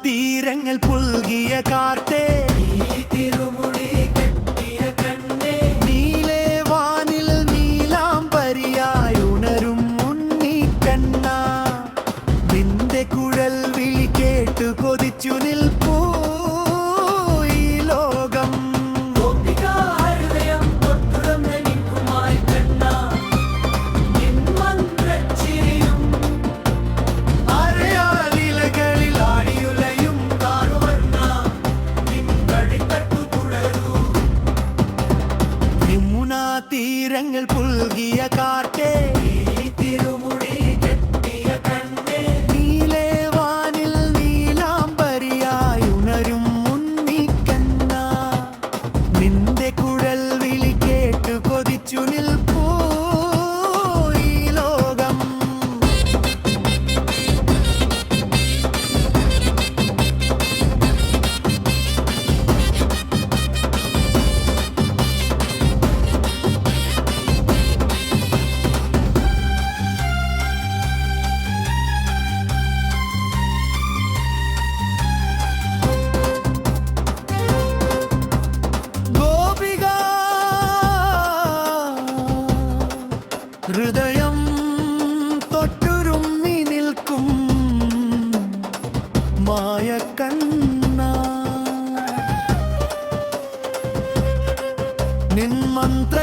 തീരങ്ങൾ പുൽകിയ കാറ്റേ തിരുമുടി കെട്ടിയ കണ്ണേ നീലേ വാനിൽ നീലാംബരിയായി ഉണരും ഉണ്ണിക്കണ്ണ നിന്റെ കുഴൽ വിളി കേട്ടു കൊതിച്ചു നിൽപ്പൂ ഈ ലോകം തീരങ്ങൾ പുൽകിയ കാറ്റേ തിരുമുടി കെട്ടിയ കണ്ണേ നീലേ വാനിൽ നീലാംബരിയായി ഉണരും ഉണ്ണിക്കണ്ണ നിന്റെ കുഴൽ വിളി കേട്ടു കൊതിച്ചു നിൽപ്പൂ ഈ ലോകം ഹൃദയം തൊട്ടുരുമ്മി നിൽക്കും മായക്കണ്ണ നിൻ മന്ത്ര